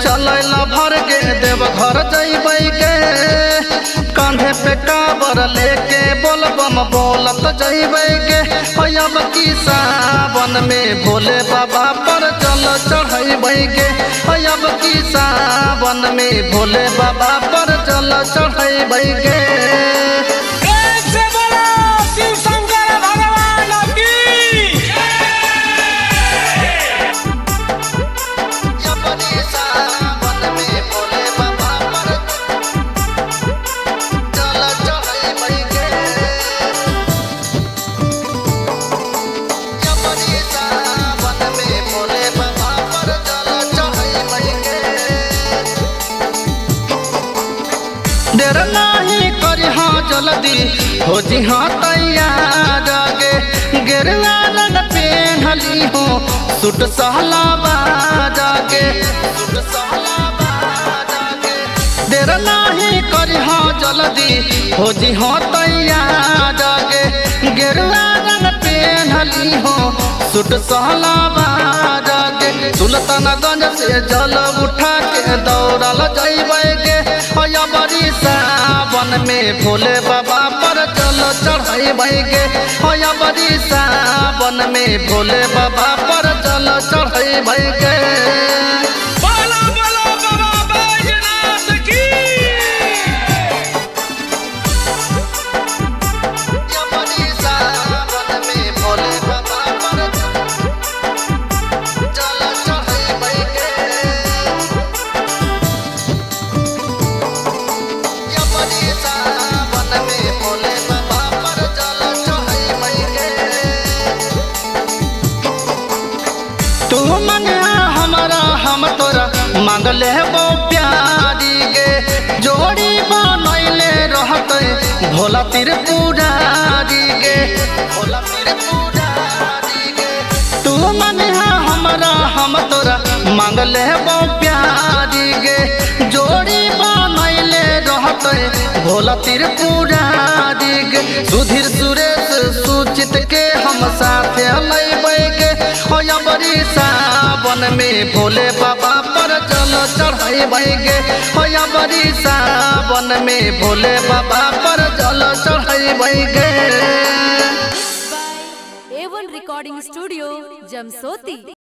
चल भर के देव घर जैबै के कांधे पे काबर लेके बोलबम बोलत जैबै के अब की सावन में भोले बाबा पर जल चढ़ैबै के अब की सावन में भोले बाबा पर जल चढ़ैबै के देर नहीं करी हाँ जल्दी हो जी हाँ तैयार गे गेरुआ रंग पेन्हली हो सूट सहलावा जागे देर नहीं करी हाँ जल्दी हो जी हाँ तैयार गे गेरुआ रंग पेन्हली हो सूट सहलावा जागे सुल्तानगंज से जल उठा के दौड़ल जैबै गे बड़ी सावन में भोले बाबा पर जल चढ़ैबै गे बड़ी सावन में भोले बाबा पर जल चढ़ैबै गे तू मंगा हमारा हम तोरा मांगले वो प्यारी गे जोड़ी बनैले रहते भोला त्रिपुरारी गे तू मंगा हमारा हम तोरा मांगले वो प्यारी गे जोड़ी बनैले रहते भोला त्रिपुरारी गे सुधीर सुरेश सुचित के हम साथे लैबै गे बड़ी सावन में भोले बाबा पर जल चढ़ैबै गे बड़ी सावन में भोले बाबा पर जल चढ़ैबै गे। A1 Recording Studio, Jamsoti।